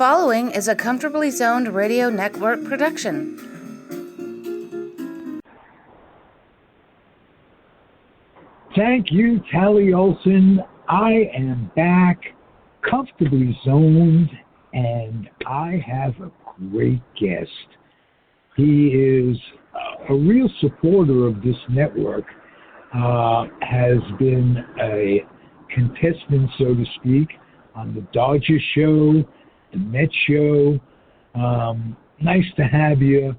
following is a Comfortably Zoned Radio Network production. Thank you, Tally Olson. I am back, comfortably zoned, and I have a great guest. He is a real supporter of this network, has been a contestant, so to speak, on the Dodgers show, the Mets show. Nice to have you,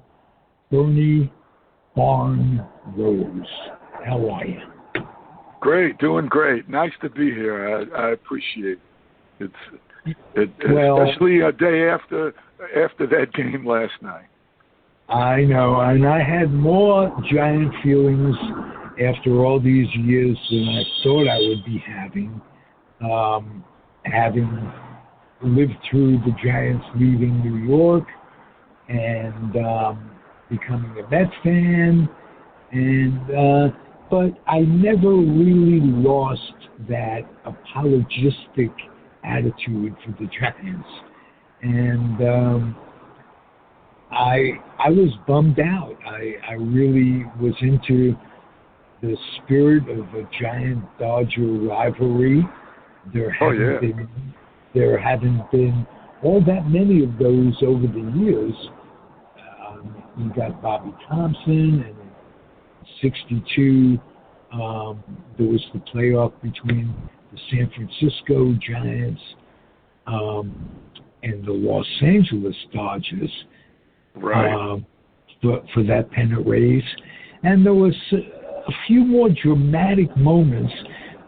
Bernie Barn Rose. How are you? Great, doing great. Nice to be here. I appreciate it. Especially a day after that game last night. I know, and I had more Giant feelings after all these years than I thought I would be having. Having lived through the Giants leaving New York and becoming a Mets fan, and but I never really lost that apologistic attitude for the Giants, and I was bummed out. I really was into the spirit of a Giant-Dodger rivalry. There haven't been all that many of those over the years. You got Bobby Thompson, and in '62 there was the playoff between the San Francisco Giants and the Los Angeles Dodgers, right? For that pennant race, and there was a few more dramatic moments.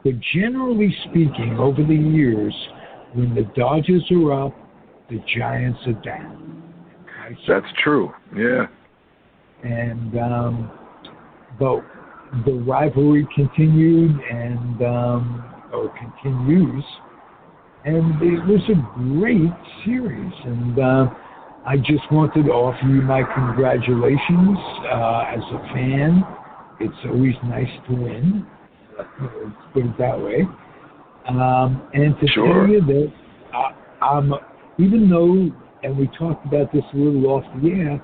But generally speaking, over the years, when the Dodgers are up, the Giants are down. Right? That's true, yeah. And but the rivalry continued or continues, and it was a great series. And I just wanted to offer you my congratulations as a fan. It's always nice to win. Let's put it that way. And to tell you that even though, and we talked about this a little off the air,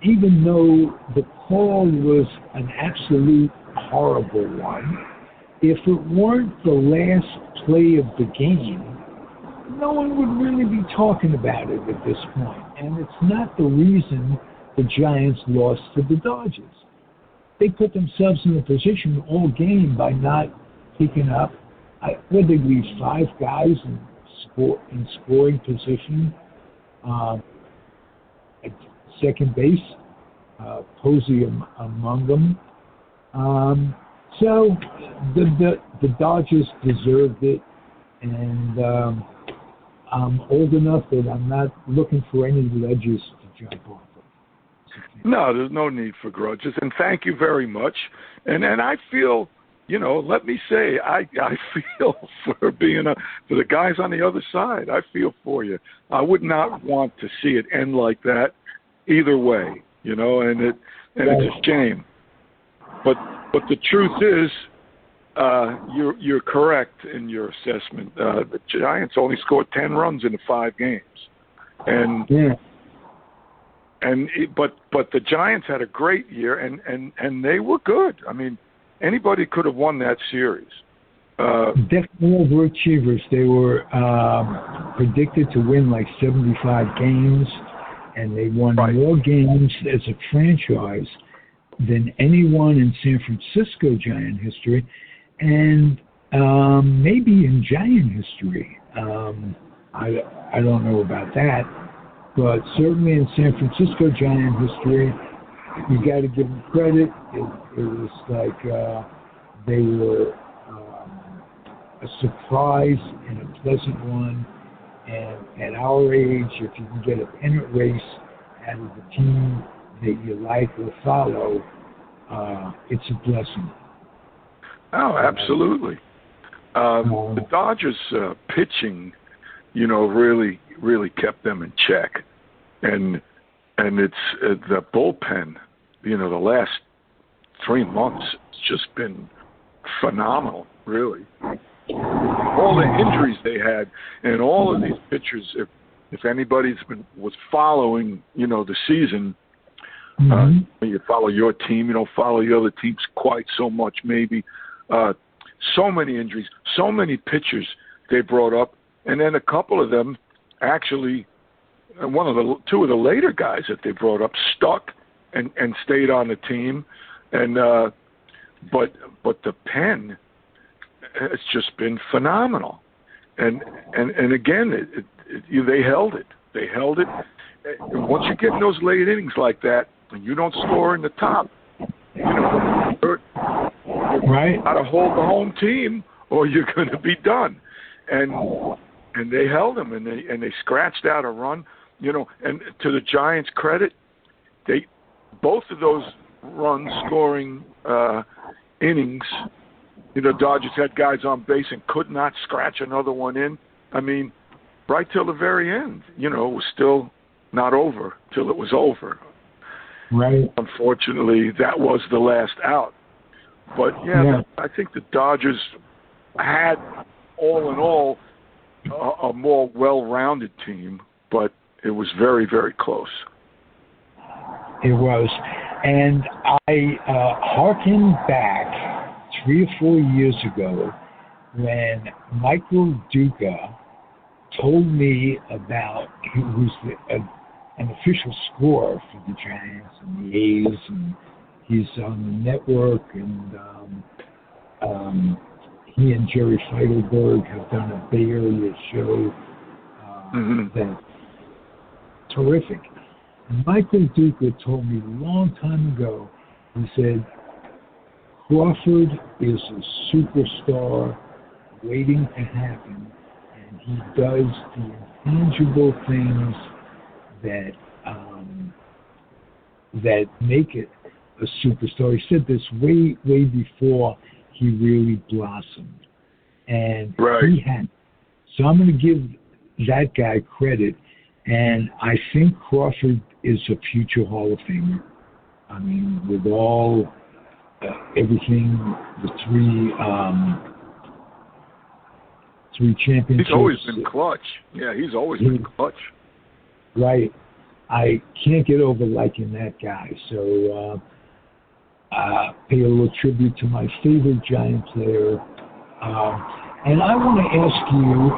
even though the call was an absolute horrible one, if it weren't the last play of the game, no one would really be talking about it at this point. And it's not the reason the Giants lost to the Dodgers. They put themselves in a position all game by not picking up. They leave 5 guys in scoring position at second base, Posey among them. So the Dodgers deserved it, and I'm old enough that I'm not looking for any ledges to jump off. No, there's no need for grudges, and thank you very much. And I feel, let me say, I feel for the guys on the other side. I feel for you. I would not want to see it end like that either way, and it's a shame. But the truth is, you're correct in your assessment. The Giants only scored 10 runs in the 5 games, but the Giants had a great year, and they were good. I mean, anybody could have won that series. Definitely overachievers. They were predicted to win like 75 games, and they won more games as a franchise than anyone in San Francisco Giant history, and maybe in Giant history. I don't know about that. But certainly in San Francisco Giant history, you got to give them credit. It was like they were a surprise and a pleasant one. And at our age, if you can get a pennant race out of the team that you like or follow, it's a blessing. Oh, absolutely. The Dodgers pitching, really, really kept them in check. And it's the bullpen, the last 3 months, it's just been phenomenal, really. All the injuries they had, and all of these pitchers if anybody's was following, the season, you follow your team, you don't follow the other teams quite so much, maybe. So many injuries, so many pitchers they brought up, and then a couple of them actually, two of the later guys that they brought up stuck and stayed on the team, and but the pen has just been phenomenal, and again they held it. They held it. And once you get in those late innings like that, and you don't score in the top, right, got to hold the home team, or you're going to be done. And they held them, and they scratched out a run. And to the Giants' credit, both of those run scoring innings, Dodgers had guys on base and could not scratch another one in. I mean, right till the very end, it was still not over till it was over. Right. Unfortunately, that was the last out. But, yeah. I think the Dodgers had, all in all, a more well-rounded team, but it was very, very close. It was. And I hearken back 3 or 4 years ago when Michael Duca told me about, he was an official scorer for the Giants and the A's, and he's on the network, and he and Jerry Feidelberg have done a Bay Area show that's terrific. Michael Duca told me a long time ago, he said, Crawford is a superstar waiting to happen, and he does the intangible things that make it a superstar. He said this way before he really blossomed, and he had. So I'm going to give that guy credit, and I think Crawford is a future Hall of Famer. I mean, with all everything, the three championships. He's always been clutch. Yeah, he's always been clutch. Right. I can't get over liking that guy. So pay a little tribute to my favorite Giant player. And I want to ask you,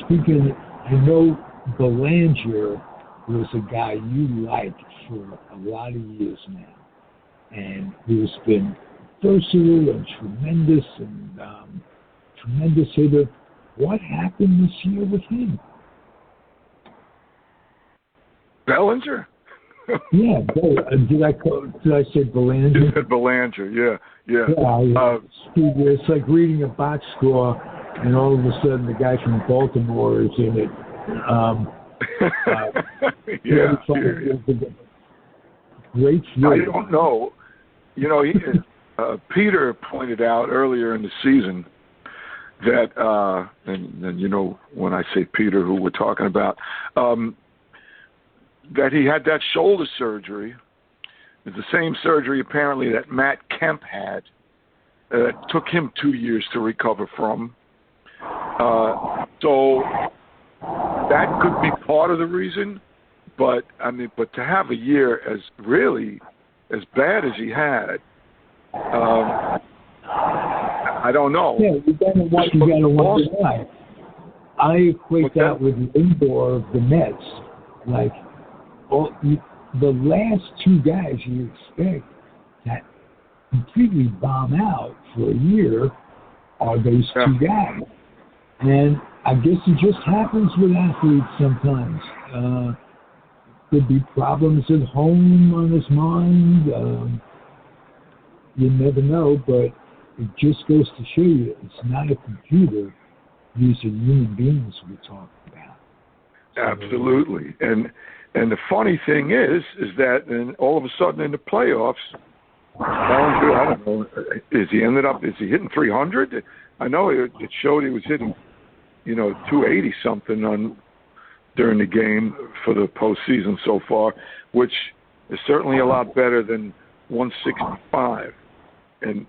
speaking, I know Belanger was a guy you liked for a lot of years now. And he's been versatile and tremendous hitter. What happened this year with him? Bellinger? Yeah, did I say Belanger? You said Belanger, yeah. It's like reading a box score, and all of a sudden the guy from Baltimore is in it. Great year. I don't know. Peter pointed out earlier in the season that, and when I say Peter, who we're talking about, that he had that shoulder surgery. It's the same surgery apparently that Matt Kemp had. It took him 2 years to recover from. So that could be part of the reason. But to have a year as bad as he had, I don't know. Yeah, you gotta wonder why. I equate that with Lindor of the Mets. Like, the last two guys you expect that completely bomb out for a year are those two guys. And I guess it just happens with athletes sometimes. Could be problems at home on his mind. You never know, but it just goes to show you it's not a computer. These are human beings we're talking about. Absolutely. And the funny thing is that then all of a sudden in the playoffs, Bellinger, I don't know, is he hitting 300? I know it showed he was hitting, 280 something during the game for the postseason so far, which is certainly a lot better than 165. And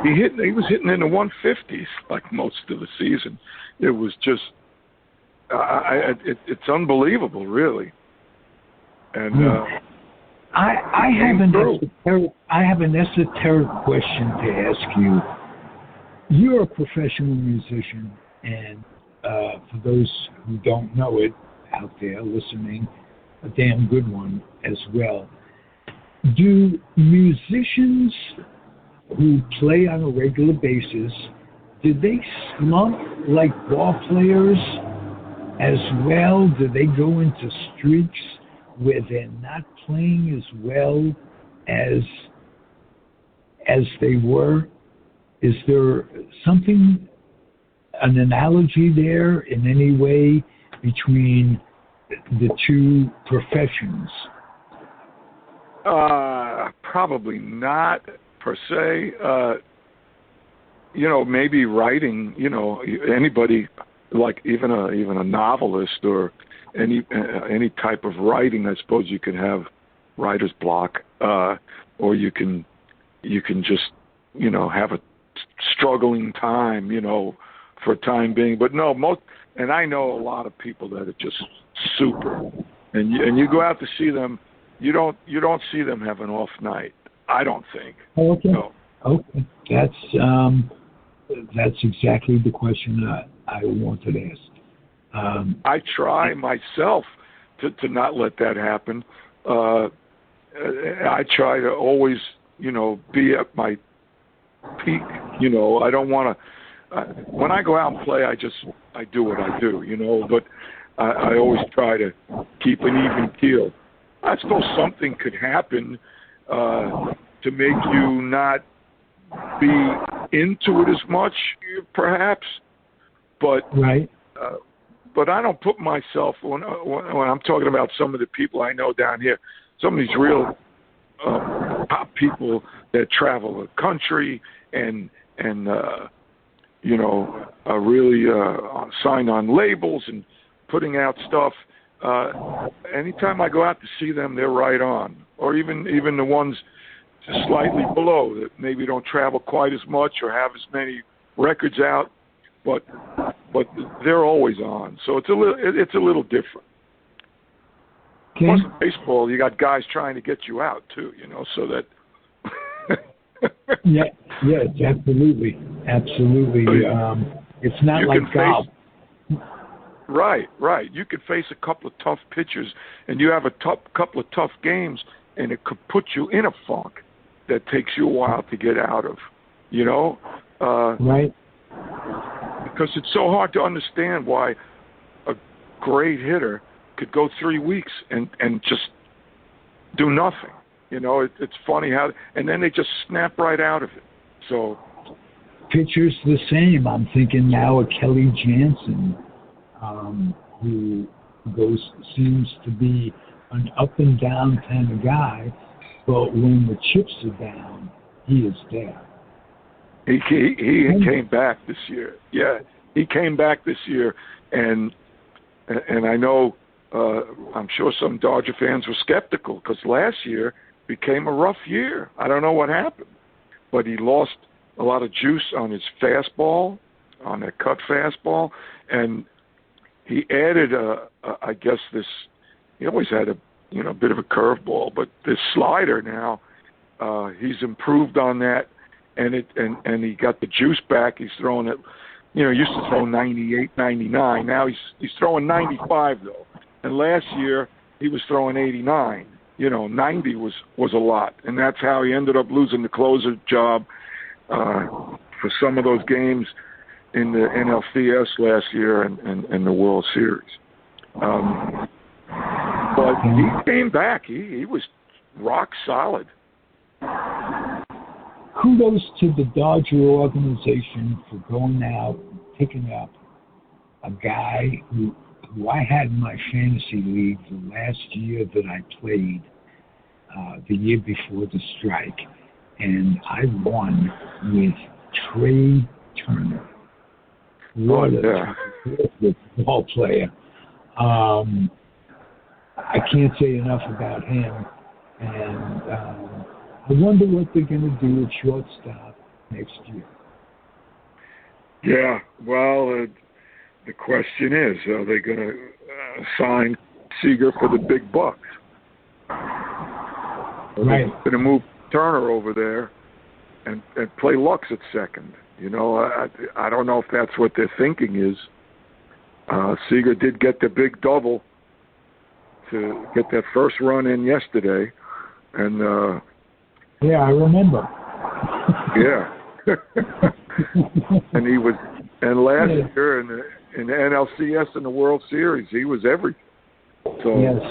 he was hitting in the 150s like most of the season. It was just it's unbelievable, really. And I have an esoteric question to ask you. You're a professional musician, and for those who don't know it out there listening, a damn good one as well. Do musicians who play on a regular basis, do they slump like ball players as well? Do they go into streaks where they're not playing as well as they were? Is there something, an analogy there in any way between the two professions? Probably not per se. Maybe writing. Anybody, like even a novelist or any type of writing. I suppose you could have writer's block, or you can just have a struggling time, for a time being. But no, and I know a lot of people that are just super, and you go out to see them. You don't see them have an off night. I don't think. Okay. No. Okay. That's exactly the question I wanted to ask. I try myself to not let that happen. I try to always, be at my peak. I don't want to. When I go out and play, I do what I do. But I always try to keep an even keel. I suppose something could happen to make you not be into it as much, perhaps. But right. But I don't put myself when I'm talking about some of the people I know down here. Some of these real pop people that travel the country and are really signed on labels and putting out stuff. Anytime I go out to see them, they're right on. Or even the ones slightly below that maybe don't travel quite as much or have as many records out, but they're always on. So it's a little different. Okay. Plus, in baseball, you got guys trying to get you out too. So that. Yes, absolutely. It's not like golf. Right. You could face a couple of tough pitchers, and you have a couple of tough games, and it could put you in a funk that takes you a while to get out of. Right. Because it's so hard to understand why a great hitter could go 3 weeks and just do nothing. It's funny how, and then they just snap right out of it. So pitchers the same. I'm thinking now of Kelly Jansen, who seems to be an up and down kind of guy, but when the chips are down, he is there. He came back this year. Yeah, he came back this year, and I know I'm sure some Dodger fans were skeptical because last year became a rough year. I don't know what happened, but he lost a lot of juice on his fastball, on that cut fastball, and he added I guess this. He always had a bit of a curveball, but this slider now, he's improved on that, and he got the juice back. He's throwing it. He used to throw 98, 99. Now he's throwing 95 though, and last year he was throwing 89. 90 was a lot, and that's how he ended up losing the closer job for some of those games in the NLCS last year and the World Series. But he came back. He was rock solid. Kudos to the Dodger organization for going out and picking up a guy who I had in my fantasy league the last year that I played, the year before the strike, and I won with Trey Turner. What a terrific ball player. I can't say enough about him, and I wonder what they're going to do at shortstop next year. Yeah, well, the question is, are they going to sign Seager for the big bucks? Right. Going to move Turner over there and play Lux at second. You know, I don't know if that's what their thinking is. Seager did get the big double to get that first run in yesterday, and yeah, I remember. Yeah. And he was, and last year in the NLCS and the World Series, he was everything. So, yes.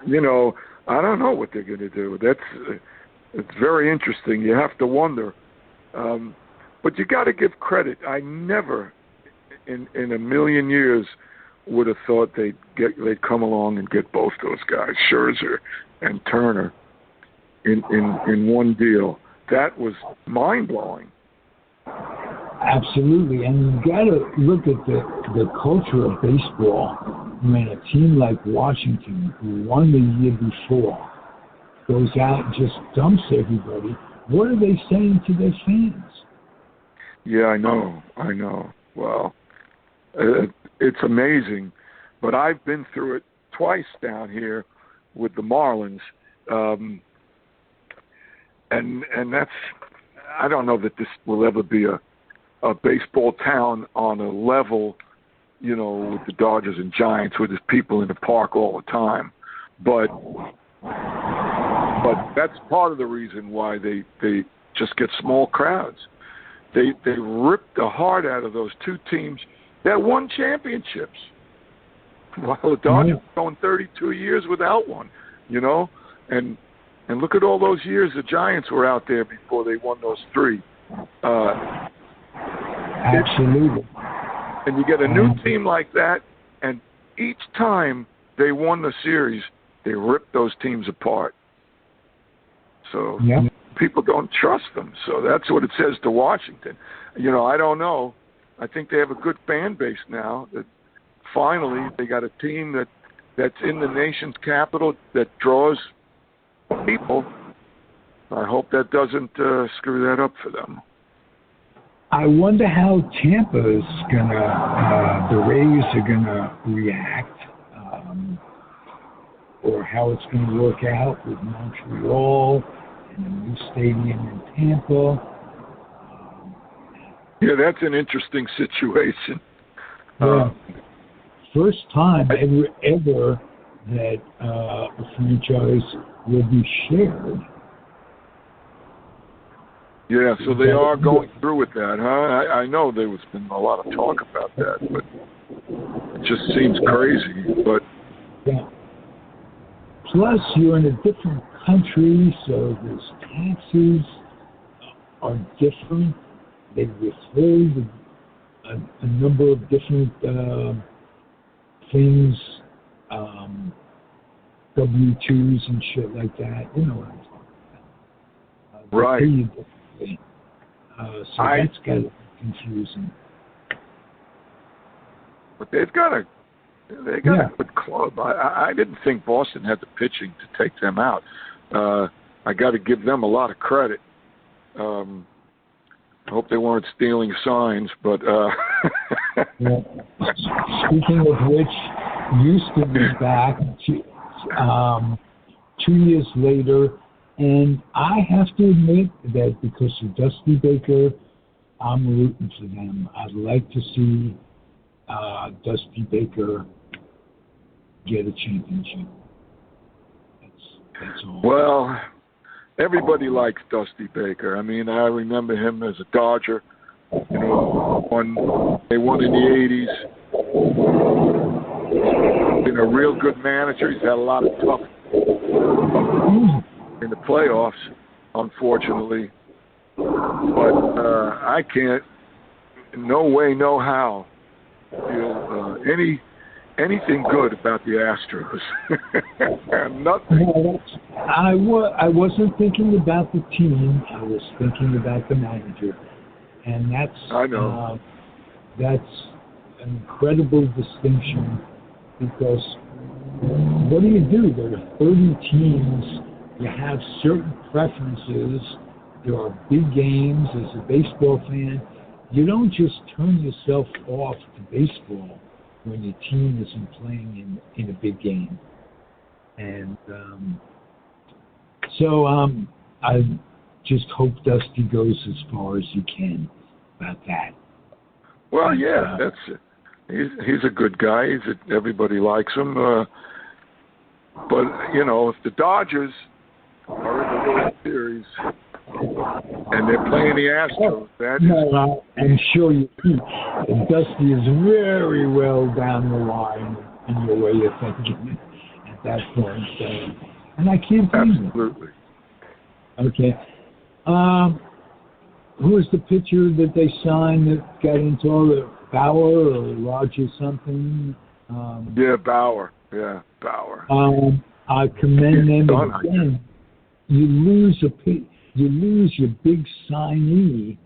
You know, I don't know what they're going to do. It's very interesting. You have to wonder. But you got to give credit. I never, in a million years, would have thought they'd come along and get both those guys, Scherzer and Turner, in one deal. That was mind-blowing. Absolutely, and you got to look at the culture of baseball when a team like Washington, who won the year before, goes out and just dumps everybody. What are they saying to their fans? Yeah, I know. Well, it's amazing, but I've been through it twice down here with the Marlins, and that's, I don't know that this will ever be a baseball town on a level, you know, with the Dodgers and Giants, where there's people in the park all the time. But that's part of the reason why they just get small crowds. They ripped the heart out of those two teams that won championships, while the Dodgers are going 32 years without one, you know? And look at all those years the Giants were out there before they won those three. Absolutely. And you get a new team like that, and each time they won the series, they ripped those teams apart. So people don't trust them. So that's what it says to Washington. You know, I don't know. I think they have a good fan base now. That finally they got a team that's in the nation's capital that draws people. I hope that doesn't screw that up for them. I wonder how Tampa is gonna, the Rays are gonna react, or how it's gonna work out with Montreal and a new stadium in Tampa. Yeah, that's an interesting situation. First time ever that a franchise will be shared. Yeah, so they are going through with that, huh? I know there was been a lot of talk about that, but it just seems crazy. But plus, you're in a different country, so those taxes are different. They withhold a number of different things, W-2s and shit like that. You know what I'm talking about. Right. So that's got to be confusing. But they've got a good club. I didn't think Boston had the pitching to take them out. I got to give them a lot of credit. I hope they weren't stealing signs, but speaking of which, Houston is back 2 years later. And I have to admit that because of Dusty Baker, I'm rooting for them. I'd like to see Dusty Baker get a championship. That's all. Well, everybody likes Dusty Baker. I mean, I remember him as a Dodger. You know, when they won in the 80s. Been a real good manager. He's had a lot of tough in the playoffs, unfortunately. But I can't, no way, no how, feel anything good about the Astros. Nothing. No, I wasn't thinking about the team. I was thinking about the manager. And that's, I know. That's an incredible distinction because what do? There are 30 teams. You have certain preferences. There are big games. As a baseball fan, you don't just turn yourself off to baseball when your team isn't playing in a big game. And so I just hope Dusty goes as far as you can about that. Well, yeah, he's a good guy. Everybody likes him. But, you know, if the Dodgers are in the World Series and they're playing the Astros, I'm sure you and Dusty is very well down the line in your way of thinking at that point. And I can't blame you. Absolutely. Okay. Who was the pitcher that they signed that got into all the Bauer or Roger something? Bauer. Yeah, Bauer. I commend them again. You lose your big signee,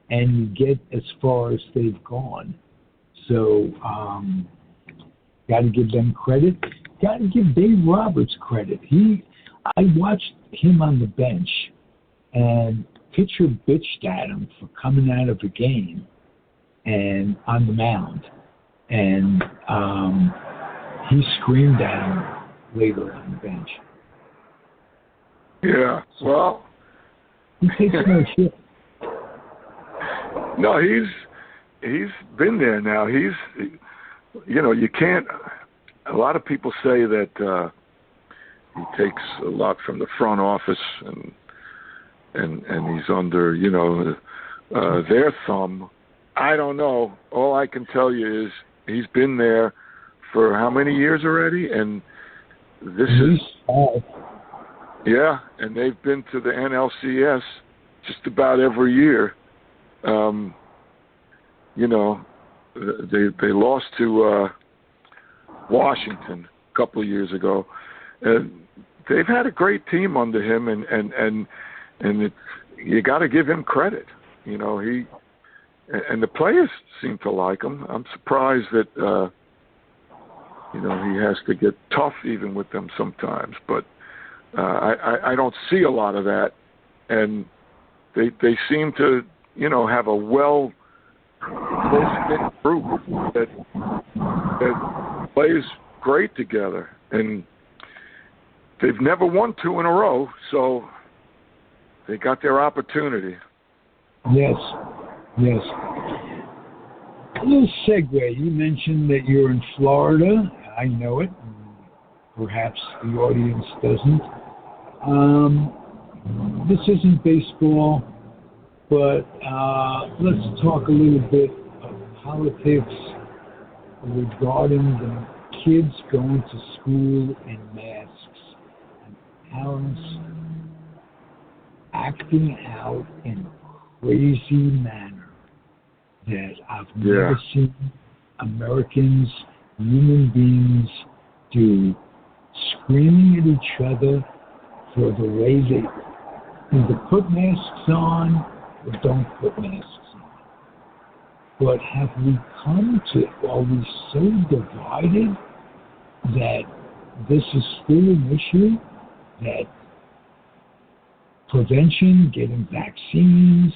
and you get as far as they've gone. So, got to give them credit. Got to give Dave Roberts credit. I watched him on the bench, and pitcher bitched at him for coming out of a game and on the mound, and he screamed at him later on the bench. Yeah, well, he takes no shit. No, he's been there now. You can't. A lot of people say that he takes a lot from the front office and he's under their thumb. I don't know. All I can tell you is he's been there for how many years already, and this is. Yeah, and they've been to the NLCS just about every year. They lost to Washington a couple of years ago. They've had a great team under him, and you got to give him credit. You know, he and the players seem to like him. I'm surprised that he has to get tough even with them sometimes, but. I don't see a lot of that, and they seem to have a well close-knit group that plays great together, and they've never won 2 in a row, so they got their opportunity. Yes. A little segue. You mentioned that you're in Florida. I know it. Perhaps the audience doesn't. This isn't baseball, but let's talk a little bit of politics regarding the kids going to school in masks and parents acting out in a crazy manner that I've never seen Americans, human beings, do. Screaming at each other for the way they either put masks on or don't put masks on. But have we are we so divided that this is still an issue, that prevention, getting vaccines,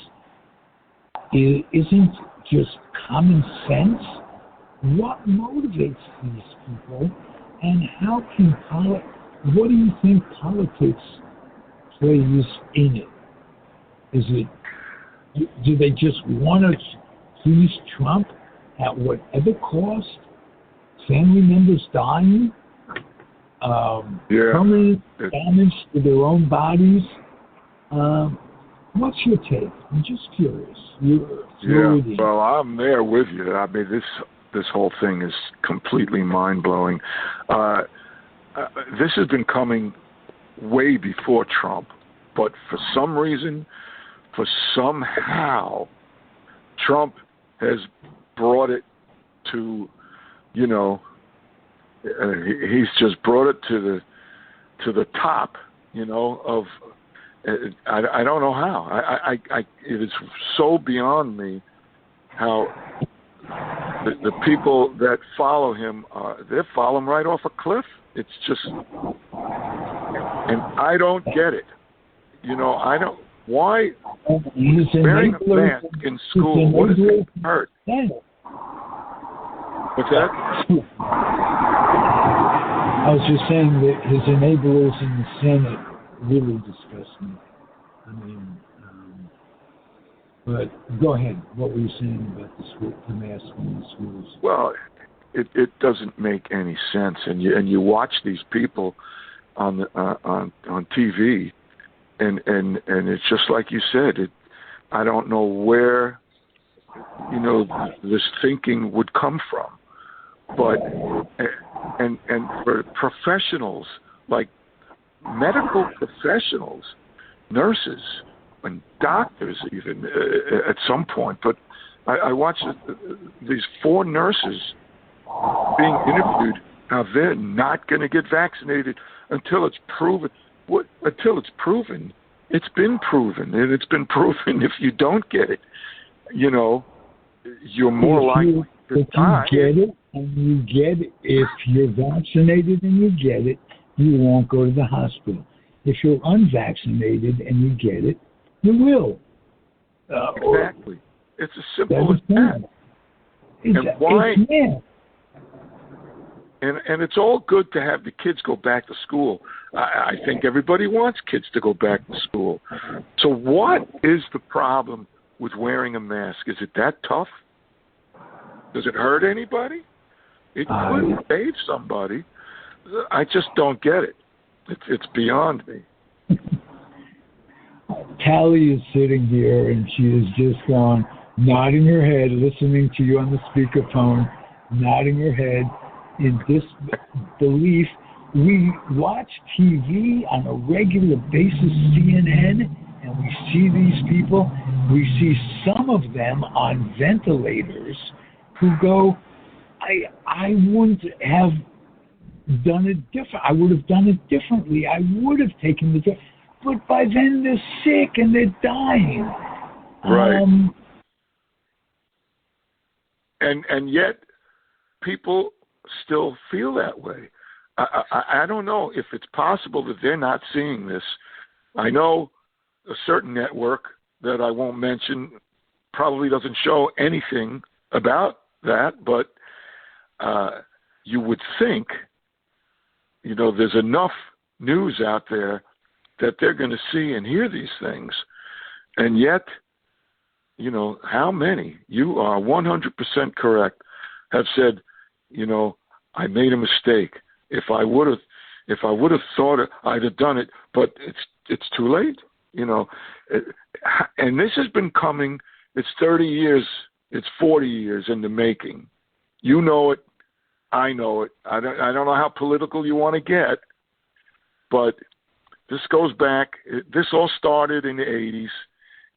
isn't just common sense? What motivates these people? And how can what do you think politics plays in it? Is it, do they just want to please Trump at whatever cost? Family members dying? Permanent damage to their own bodies? What's your take? I'm just curious. Well, I'm there with you. I mean, this whole thing is completely mind-blowing. This has been coming way before Trump, but for some reason, somehow, Trump has brought it to, he's just brought it to the top, of. I don't know how. It is so beyond me how. The people that follow him, they follow him right off a cliff. It's just, and I don't get it. I don't. Why He's wearing a mask in school? What does it hurt? What's that? I was just saying that his enablers in the Senate really disgust me. I mean, but go ahead. What were you saying about the mask in the schools? Well, it doesn't make any sense, and you watch these people on TV, and it's just like you said. I don't know where this thinking would come from, but and for professionals like medical professionals, nurses and doctors even at some point. But I watched these 4 nurses being interviewed. Now they're not going to get vaccinated until it's proven. Until it's proven, it's been proven, and it's been proven. If you don't get it, you're more likely to die. If you get it, and you get it, if you're vaccinated and you get it, you won't go to the hospital. If you're unvaccinated and you get it, you will. Exactly. It's as simple as that. And why? And it's all good to have the kids go back to school. I think everybody wants kids to go back to school. So what is the problem with wearing a mask? Is it that tough? Does it hurt anybody? It could save somebody. I just don't get it. It's beyond me. Callie is sitting here, and she is just gone, nodding her head, listening to you on the speakerphone, nodding her head in disbelief. We watch TV on a regular basis, CNN, and we see these people. We see some of them on ventilators who go, I wouldn't have done it different. I would have done it differently. I would have taken the but by then they're sick and they're dying. Right. And yet people still feel that way. I don't know if it's possible that they're not seeing this. I know a certain network that I won't mention probably doesn't show anything about that, but you would think, there's enough news out there that they're going to see and hear these things. And yet, how many, you are 100% correct, have said, I made a mistake. If I would have thought it, I'd have done it, but it's too late, and this has been coming. It's 30 years, it's 40 years in the making. You know it, I know it. I don't know how political you want to get, but this goes back. This all started in the 80s.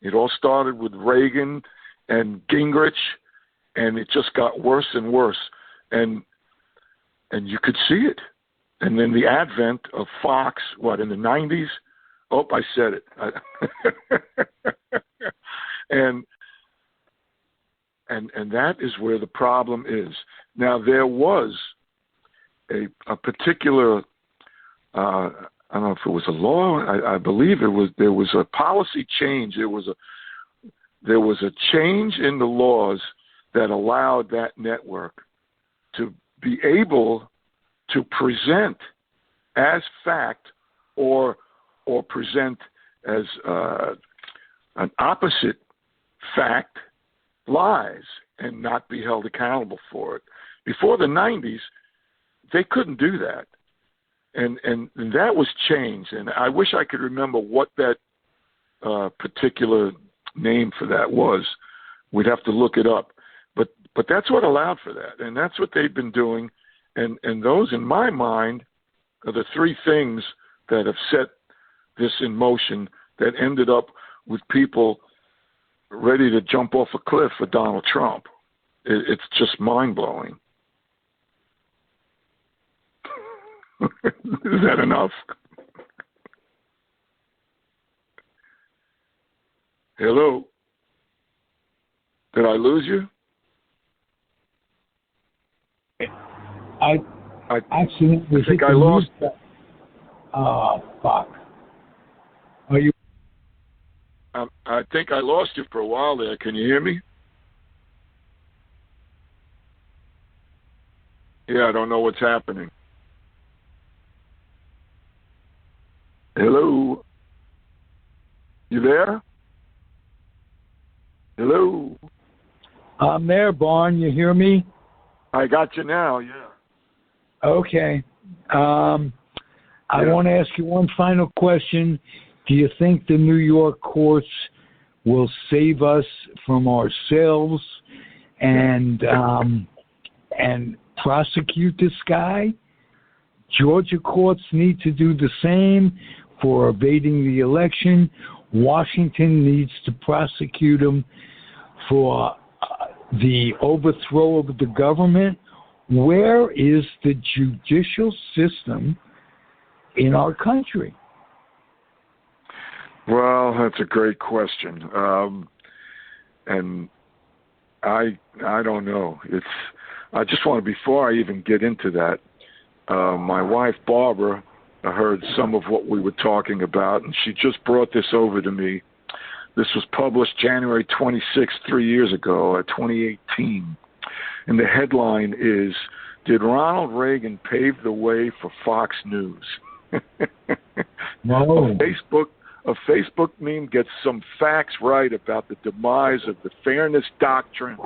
It all started with Reagan and Gingrich, and it just got worse and worse. And you could see it. And then the advent of Fox, in the 90s? Oh, I said it. And that is where the problem is. Now, there was a particular, I don't know if it was a law. I believe there was a policy change. There was a change in the laws that allowed that network to be able to present as fact or present as an opposite fact lies and not be held accountable for it. Before the 90s, they couldn't do that. And that was changed. And I wish I could remember what that particular name for that was. We'd have to look it up. But that's what allowed for that. And that's what they've been doing. And those, in my mind, are the 3 things that have set this in motion that ended up with people ready to jump off a cliff for Donald Trump. It's just mind-blowing. Is that enough? Hello? Did I lose you? I accidentally think I lost. Oh, fuck. Are you? I think I lost you for a while there. Can you hear me? Yeah, I don't know what's happening. Hello? You there? Hello? I'm there, Barn. You hear me? I got you now, yeah. Okay. I want to ask you one final question. Do you think the New York courts will save us from ourselves and prosecute this guy? Georgia courts need to do the same for evading the election. Washington needs to prosecute him for the overthrow of the government. Where is the judicial system in our country? Well, that's a great question, and I don't know. I just want to, before I even get into that, my wife Barbara heard some of what we were talking about, and she just brought this over to me. This was published January 26th, 3 years ago, 2018, and the headline is, "Did Ronald Reagan pave the way for Fox News?" No. A Facebook meme gets some facts right about the demise of the fairness doctrine,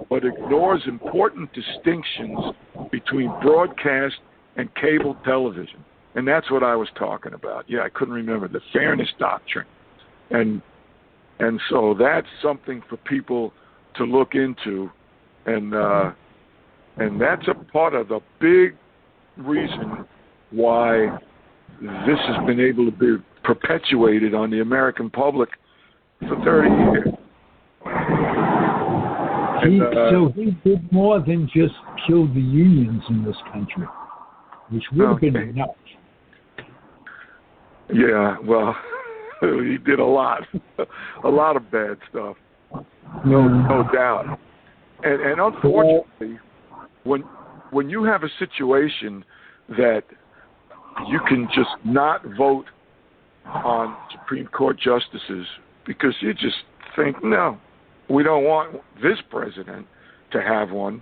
but ignores important distinctions between broadcast and cable television. And that's what I was talking about. Yeah, I couldn't remember the fairness doctrine. And so that's something for people to look into. And that's a part of the big reason why this has been able to be perpetuated on the American public for 30 years. So he did more than just kill the unions in this country, which would have been enough. Yeah, well, he did a lot of bad stuff. No doubt. And unfortunately, when you have a situation that you can just not vote on Supreme Court justices because you just think, no, we don't want this president to have one.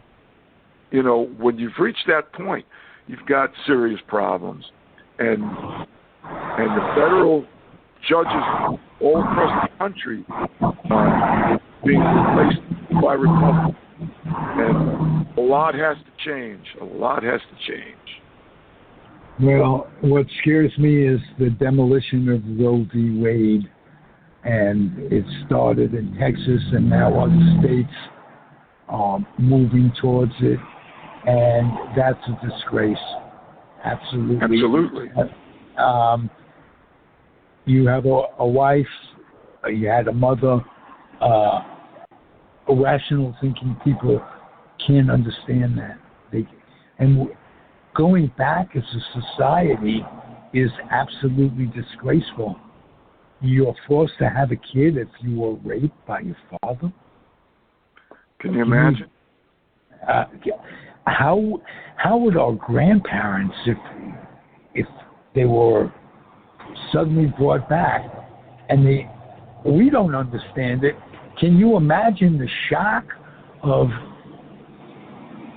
You know, when you've reached that point, you've got serious problems. And the federal judges all across the country are being replaced by Republicans. And a lot has to change. A lot has to change. Well, what scares me is the demolition of Roe v. Wade, and it started in Texas, and now other states are moving towards it, and that's a disgrace. Absolutely. Absolutely. You have a wife, you had a mother, rational thinking people can't understand that. And going back as a society is absolutely disgraceful. You're forced to have a kid if you were raped by your father. Can you imagine? How would our grandparents, if they were suddenly brought back, and we don't understand it? Can you imagine the shock of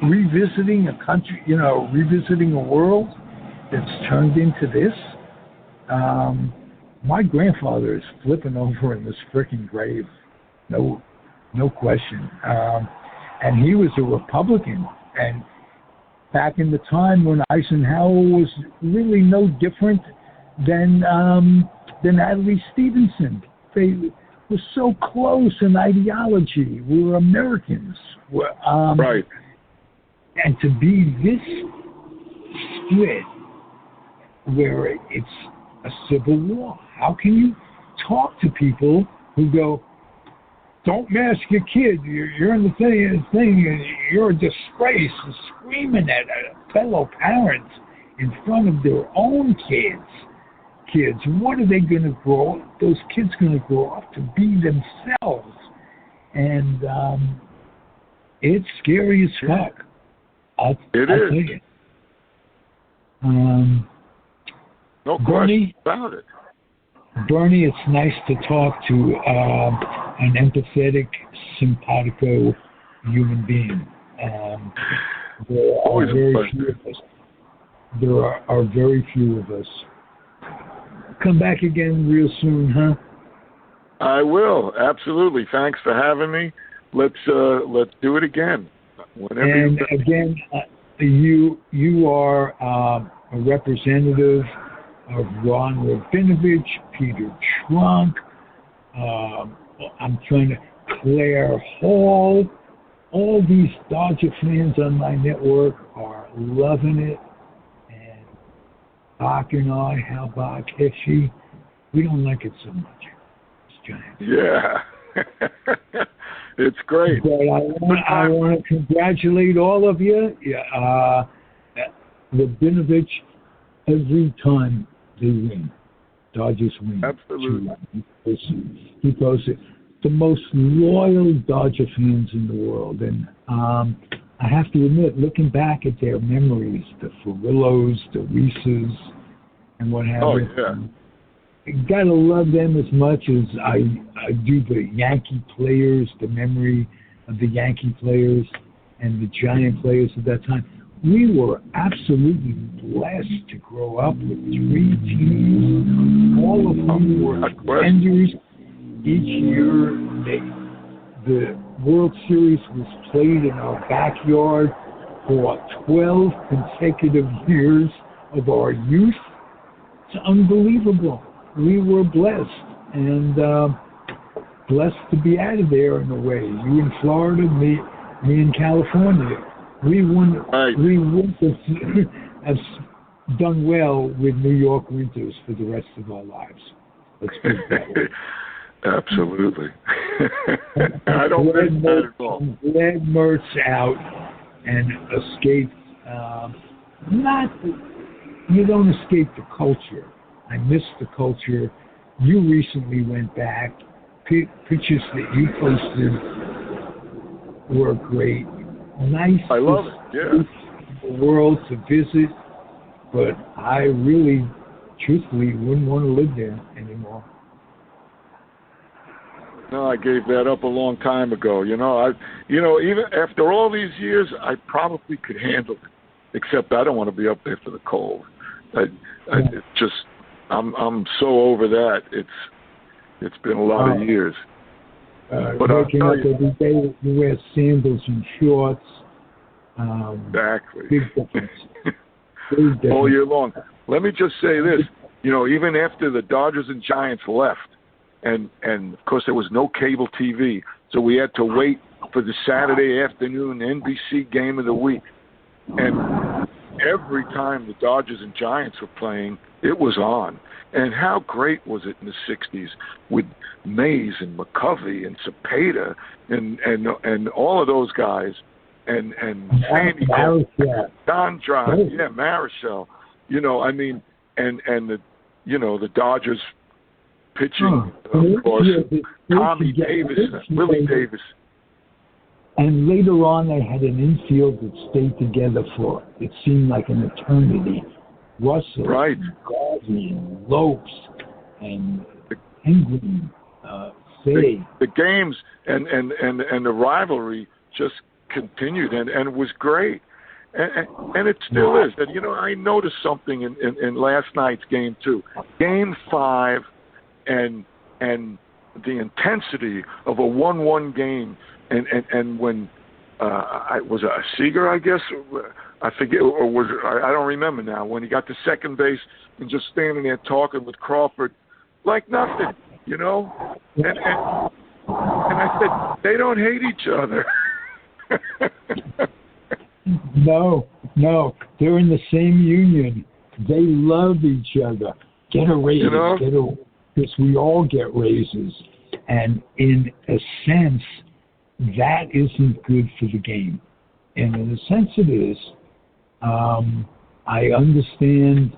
revisiting a country, revisiting a world that's turned into this? My grandfather is flipping over in this freaking grave, no question. And he was a Republican, and back in the time when Eisenhower was really no different than Adlai Stevenson. They were so close in ideology. We were Americans. Right. And to be this split, where it's a civil war, how can you talk to people who go, "Don't mask your kid, you're in the thing, and you're a disgrace," and screaming at fellow parents in front of their own kids? What are they going to grow? Those kids going to grow up to be themselves, and it's scary as fuck. I'll tell you. No question about it. Bernie, it's nice to talk to an empathetic, simpatico human being. There are Always a very pleasure. few of us. There are very few of us. Come back again real soon, huh? I will, absolutely. Thanks for having me. Let's do it again. Whenever And again, you are a representative of Ron Rabinovich, Peter Trunk, I'm trying to, Claire Hall. All these Dodger fans on my network are loving it. And Bach and I, Hal Bach, Heshy, we don't like it so much. It's Giants. Yeah. It's great. But I want to congratulate all of you. Rabinovich, every time they win, Dodgers win. Absolutely. Because the most loyal Dodger fans in the world. And I have to admit, looking back at their memories, the Furillos, the Reeses, and what have you. Yeah. Gotta love them as much as I do the Yankee players, the memory of the Yankee players and the Giant players at that time. We were absolutely blessed to grow up with three teams, all of whom were contenders. Each year, the World Series was played in our backyard for 12 consecutive years of our youth. It's unbelievable. We were blessed, and blessed to be out of there in a way. You in Florida, me in California. We wouldn't have done well with New York winters for the rest of our lives. Let's put it that way. Absolutely. I don't miss that at all. I'm glad Mert's out and escaped. You don't escape the culture. I miss the culture. You recently went back. Pictures that you posted were great. Nice. I love it. Yeah. The world to visit, but I really, truthfully, wouldn't want to live there anymore. No, I gave that up a long time ago. Even after all these years, I probably could handle it. Except I don't want to be up there for the cold. I'm so over that. It's been a lot of years. But waking up every day, you wear sandals and shorts. Exactly. Big difference. Big difference. All year long. Let me just say this. Even after the Dodgers and Giants left, and of course there was no cable TV, so we had to wait for the Saturday afternoon NBC game of the week. And every time the Dodgers and Giants were playing, it was on. And how great was it in the 60s with Mays and McCovey and Cepeda and all of those guys and Sandy Don Dron, Marichal, and the Dodgers pitching, of course, Tommy Davis, Willie Davis. And later on, they had an infield that stayed together for, it seemed like an eternity. Russell, right. Guardian, Lopes, and Penguin, Fay. The games and the rivalry just continued and was great. And it still is. And, I noticed something in last night's game, too. Game 5 and the intensity of a 1-1 game. And when was it Seager, I guess, I forget, or was it, I don't remember now, when he got to second base and just standing there talking with Crawford like nothing, And I said, they don't hate each other. No, they're in the same union. They love each other. Get a raise, because we all get raises. And in a sense, that isn't good for the game. And in a sense it is. I understand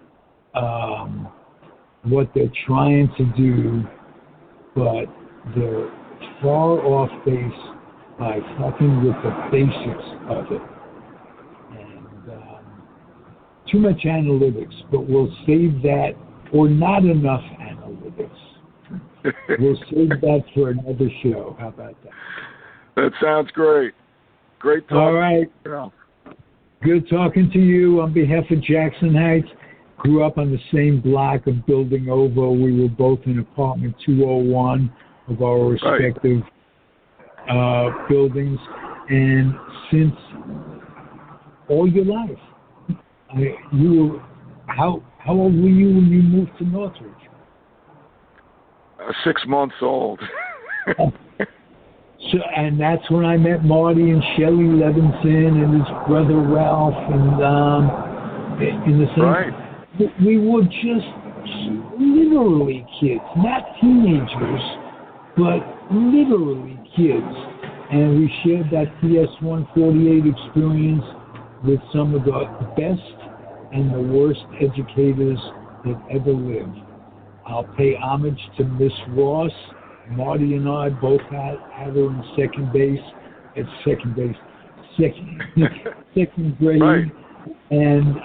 what they're trying to do, but they're far off base by fucking with the basics of it. And too much analytics, but we'll save that, or not enough analytics. We'll save that for another show. How about that? That sounds great. Great talk. All right. Good talking to you. On behalf of Jackson Heights, grew up on the same block of building over. We were both in apartment 201 of our respective buildings. And since all your life, how old were you when you moved to Northridge? 6 months old. So, and that's when I met Marty and Shelley Levinson and his brother Ralph, and in the same. Right. We were just literally kids, not teenagers, but literally kids, and we shared that PS-148 experience with some of the best and the worst educators that ever lived. I'll pay homage to Miss Ross. Marty and I both had her in second grade. Right. And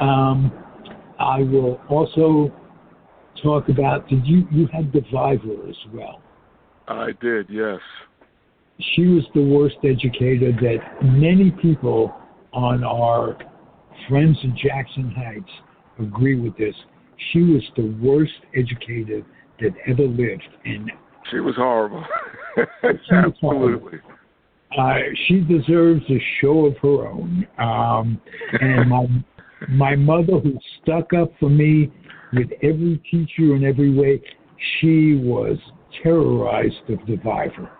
I will also talk about, you had Diviver as well. I did, yes. She was the worst educator that many people on our friends in Jackson Heights agree with this. She was the worst educator that ever lived. And she was horrible. Absolutely. She deserves a show of her own. And my mother, who stuck up for me with every teacher in every way, she was terrorized of Diviver.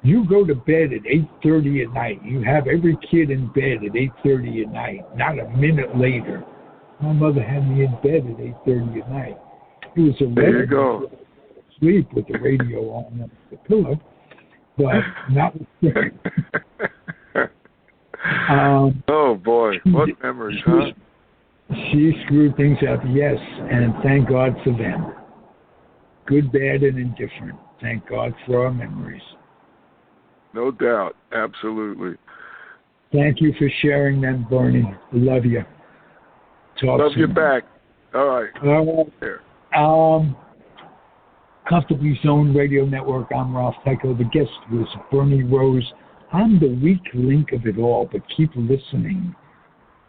You go to bed at 8:30 at night. You have every kid in bed at 8:30 at night, not a minute later. My mother had me in bed at 8:30 at night. It was a there you go. Sleep with the radio on the pillow, but not. Oh boy, what memories, huh? She screwed things up, yes, and thank God for them. Good, bad, and indifferent. Thank God for our memories. No doubt, absolutely. Thank you for sharing them, Bernie. Love you. Talk Love soon. you back. All right. Here. Comfortably Zoned Radio Network. I'm Ralph Tycho. The guest was Bernie Rose. I'm the weak link of it all, but keep listening.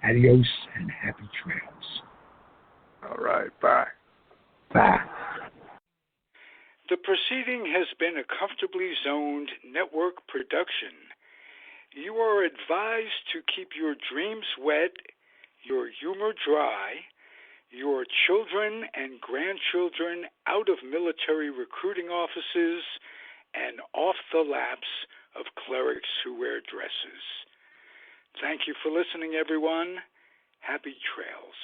Adios and happy trails. All right. Bye. Bye. The proceeding has been a Comfortably Zoned Network production. You are advised to keep your dreams wet, your humor dry, your children and grandchildren out of military recruiting offices, and off the laps of clerics who wear dresses. Thank you for listening, everyone. Happy trails.